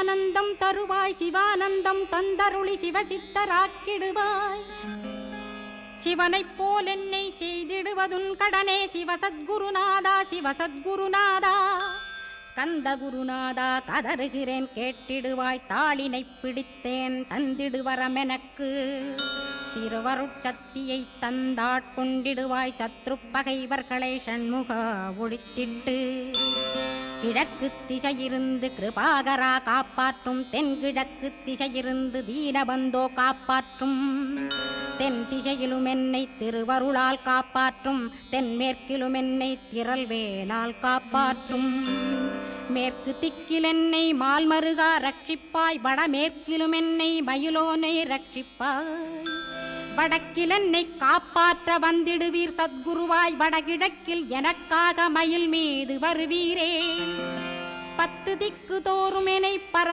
சிவானந்தம் தருவாய் சிவானந்தம் தந்தருளி சிவசித்தராக்கிடுவாய் சிவனைப் போல் என்னை செய்திடுவதுன் கடனே சிவசத்குருநாதா சிவசத்குருநாதா ஸ்கந்த குருநாதா கதறுகிறேன் கேட்டிடுவாய் தாளினை பிடித்தேன் தந்திடுவரமெனக்கு திருவருட்சக்தியை தந்தாட்கொண்டிடுவாய் சத்ரு பகைவர்களை ஷண்முக ஒழித்திட்டு கிழக்கு திசையிருந்து கிருபாகரா காப்பாற்றும் தென்கிழக்கு திசையிருந்து தீனபந்தோ காப்பாற்றும் தென் திசையிலும் என்னை திருவருளால் காப்பாற்றும் தென்மேற்கிலும் என்னை திரள்வேலால் காப்பாற்றும் மேற்கு திக்கில் என்னை மால்மருகா ரட்சிப்பாய் வடமேற்கிலும் என்னை மயிலோனை ரட்சிப்பாய் வடக்கில் என்னை காப்பாற்ற வந்திடுவீர் சத்குருவாய் வடகிழக்கில் எனக்காக மயில் மீது வருவீரே 10 திக்கு தோறும் என்னை